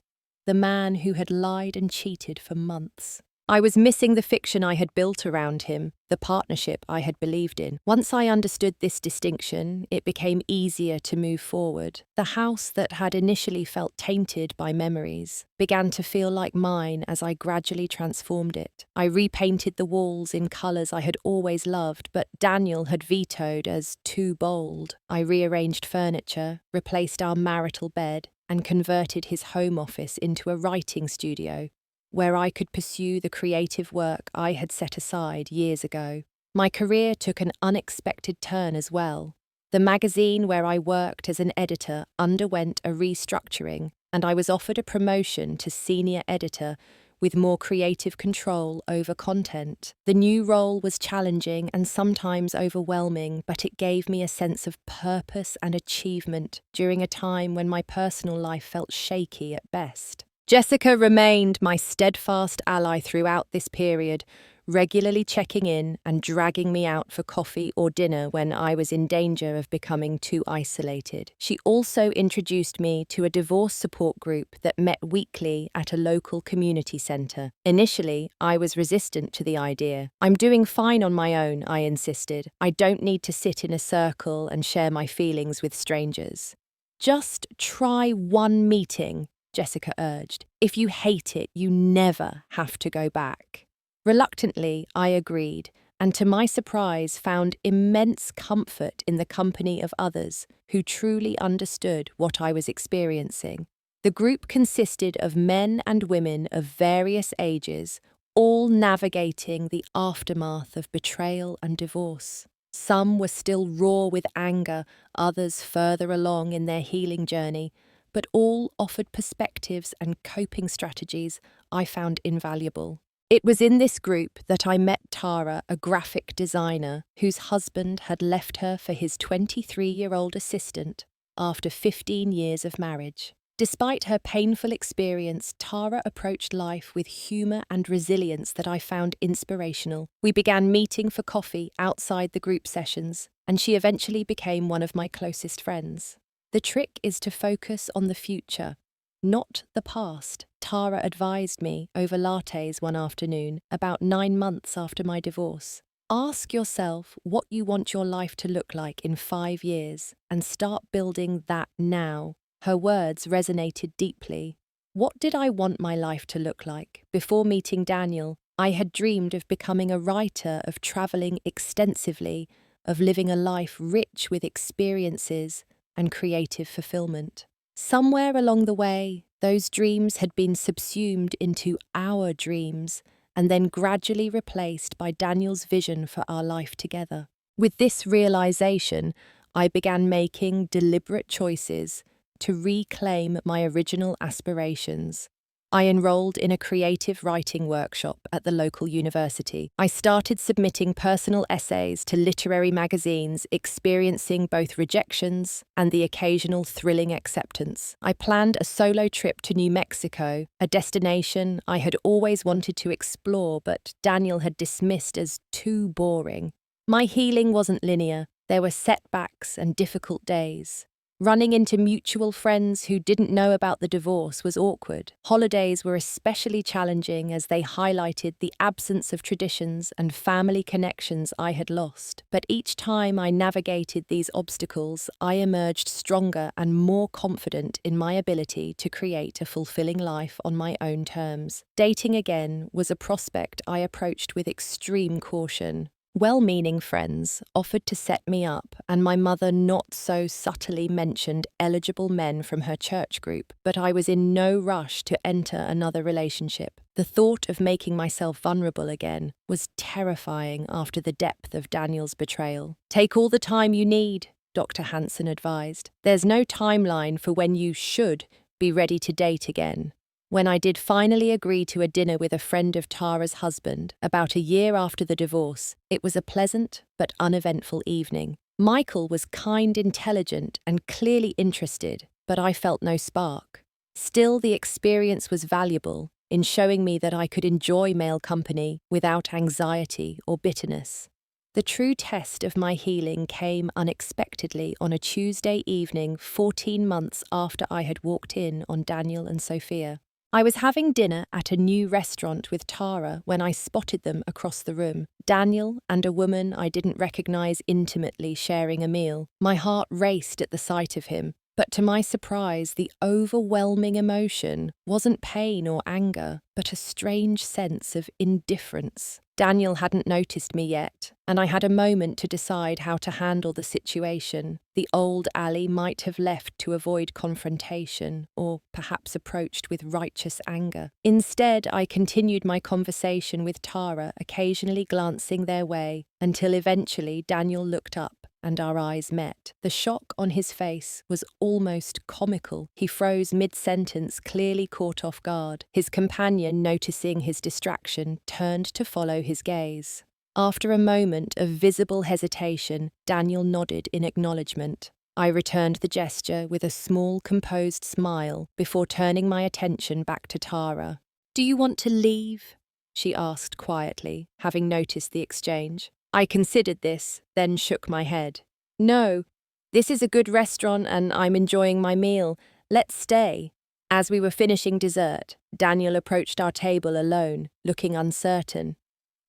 the man who had lied and cheated for months. I was missing the fiction I had built around him, the partnership I had believed in. Once I understood this distinction, it became easier to move forward. The house that had initially felt tainted by memories began to feel like mine as I gradually transformed it. I repainted the walls in colours I had always loved, but Daniel had vetoed as too bold. I rearranged furniture, replaced our marital bed, and converted his home office into a writing studio, where I could pursue the creative work I had set aside years ago. My career took an unexpected turn as well. The magazine where I worked as an editor underwent a restructuring, and I was offered a promotion to senior editor with more creative control over content. The new role was challenging and sometimes overwhelming, but it gave me a sense of purpose and achievement during a time when my personal life felt shaky at best. Jessica remained my steadfast ally throughout this period, regularly checking in and dragging me out for coffee or dinner when I was in danger of becoming too isolated. She also introduced me to a divorce support group that met weekly at a local community centre. Initially, I was resistant to the idea. "I'm doing fine on my own," I insisted. "I don't need to sit in a circle and share my feelings with strangers." "Just try one meeting," Jessica urged. "If you hate it, you never have to go back." Reluctantly, I agreed, and to my surprise found immense comfort in the company of others who truly understood what I was experiencing. The group consisted of men and women of various ages, all navigating the aftermath of betrayal and divorce. Some were still raw with anger, others further along in their healing journey, but all offered perspectives and coping strategies I found invaluable. It was in this group that I met Tara, a graphic designer whose husband had left her for his 23-year-old assistant after 15 years of marriage. Despite her painful experience, Tara approached life with humour and resilience that I found inspirational. We began meeting for coffee outside the group sessions, and she eventually became one of my closest friends. The trick is to focus on the future, not the past, Tara advised me over lattes one afternoon, about 9 months after my divorce. Ask yourself what you want your life to look like in 5 years and start building that now. Her words resonated deeply. What did I want my life to look like? Before meeting Daniel, I had dreamed of becoming a writer, of traveling extensively, of living a life rich with experiences and creative fulfillment. Somewhere along the way, those dreams had been subsumed into our dreams and then gradually replaced by Daniel's vision for our life together. With this realization, I began making deliberate choices to reclaim my original aspirations. I enrolled in a creative writing workshop at the local university. I started submitting personal essays to literary magazines, experiencing both rejections and the occasional thrilling acceptance. I planned a solo trip to New Mexico, a destination I had always wanted to explore but Daniel had dismissed as too boring. My healing wasn't linear. There were setbacks and difficult days. Running into mutual friends who didn't know about the divorce was awkward. Holidays were especially challenging as they highlighted the absence of traditions and family connections I had lost. But each time I navigated these obstacles, I emerged stronger and more confident in my ability to create a fulfilling life on my own terms. Dating again was a prospect I approached with extreme caution. Well-meaning friends offered to set me up, and my mother not so subtly mentioned eligible men from her church group, but I was in no rush to enter another relationship. The thought of making myself vulnerable again was terrifying after the depth of Daniel's betrayal. "Take all the time you need," Dr. Hansen advised. "There's no timeline for when you should be ready to date again." When I did finally agree to a dinner with a friend of Tara's husband, about a year after the divorce, it was a pleasant but uneventful evening. Michael was kind, intelligent, and clearly interested, but I felt no spark. Still, the experience was valuable in showing me that I could enjoy male company without anxiety or bitterness. The true test of my healing came unexpectedly on a Tuesday evening 14 months after I had walked in on Daniel and Sophia. I was having dinner at a new restaurant with Tara when I spotted them across the room. Daniel and a woman I didn't recognize intimately sharing a meal. My heart raced at the sight of him, but to my surprise, the overwhelming emotion wasn't pain or anger, but a strange sense of indifference. Daniel hadn't noticed me yet, and I had a moment to decide how to handle the situation. The old Ali might have left to avoid confrontation, or perhaps approached with righteous anger. Instead, I continued my conversation with Tara, occasionally glancing their way, until eventually Daniel looked up and our eyes met. The shock on his face was almost comical. He froze mid-sentence, clearly caught off guard. His companion, noticing his distraction, turned to follow his gaze. After a moment of visible hesitation, Daniel nodded in acknowledgement. I returned the gesture with a small, composed smile before turning my attention back to Tara. "Do you want to leave?" she asked quietly, having noticed the exchange. I considered this, then shook my head. "No, this is a good restaurant and I'm enjoying my meal. Let's stay." As we were finishing dessert, Daniel approached our table alone, looking uncertain.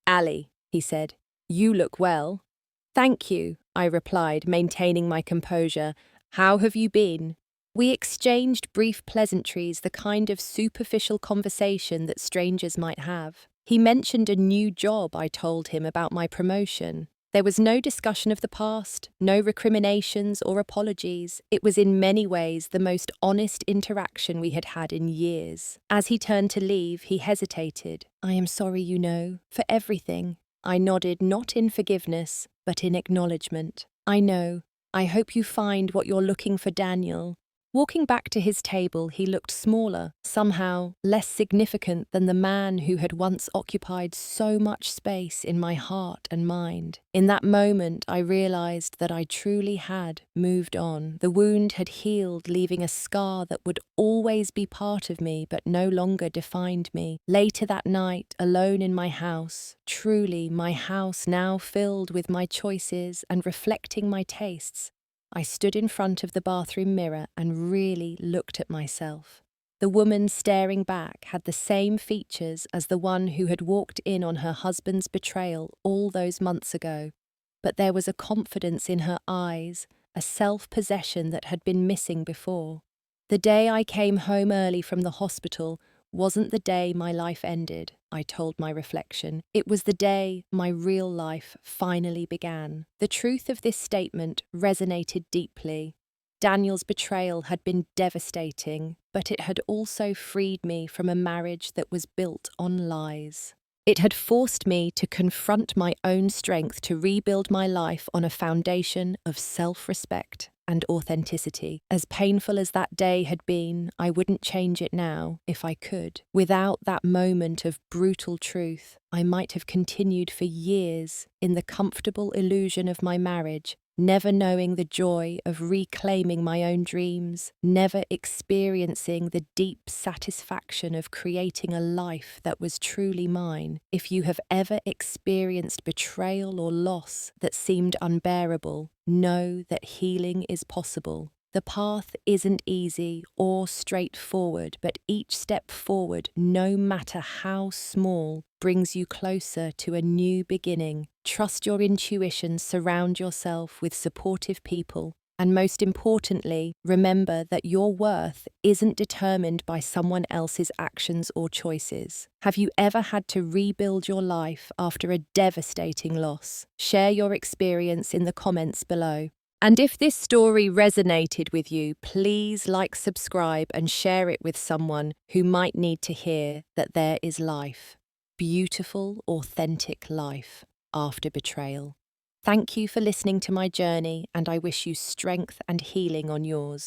"Ali," he said, "you look well." "Thank you," I replied, maintaining my composure. "How have you been?" We exchanged brief pleasantries, the kind of superficial conversation that strangers might have. He mentioned a new job. I told him about my promotion. There was no discussion of the past, no recriminations or apologies. It was in many ways the most honest interaction we had had in years. As he turned to leave, he hesitated. "I am sorry, for everything." I nodded, not in forgiveness, but in acknowledgement. "I know. I hope you find what you're looking for, Daniel." Walking back to his table, he looked smaller, somehow less significant than the man who had once occupied so much space in my heart and mind. In that moment, I realized that I truly had moved on. The wound had healed, leaving a scar that would always be part of me but no longer defined me. Later that night, alone in my house, truly my house now filled with my choices and reflecting my tastes, I stood in front of the bathroom mirror and really looked at myself. The woman staring back had the same features as the one who had walked in on her husband's betrayal all those months ago, but there was a confidence in her eyes, a self-possession that had been missing before. The day I came home early from the hospital wasn't the day my life ended, I told my reflection. It was the day my real life finally began. The truth of this statement resonated deeply. Daniel's betrayal had been devastating, but it had also freed me from a marriage that was built on lies. It had forced me to confront my own strength to rebuild my life on a foundation of self-respect and authenticity. As painful as that day had been, I wouldn't change it now, if I could. Without that moment of brutal truth, I might have continued for years in the comfortable illusion of my marriage, never knowing the joy of reclaiming my own dreams, never experiencing the deep satisfaction of creating a life that was truly mine. If you have ever experienced betrayal or loss that seemed unbearable, know that healing is possible. The path isn't easy or straightforward, but each step forward, no matter how small, brings you closer to a new beginning. Trust your intuition, surround yourself with supportive people, and most importantly, remember that your worth isn't determined by someone else's actions or choices. Have you ever had to rebuild your life after a devastating loss? Share your experience in the comments below. And if this story resonated with you, please like, subscribe, and share it with someone who might need to hear that there is life. Beautiful, authentic life after betrayal. Thank you for listening to my journey, and I wish you strength and healing on yours.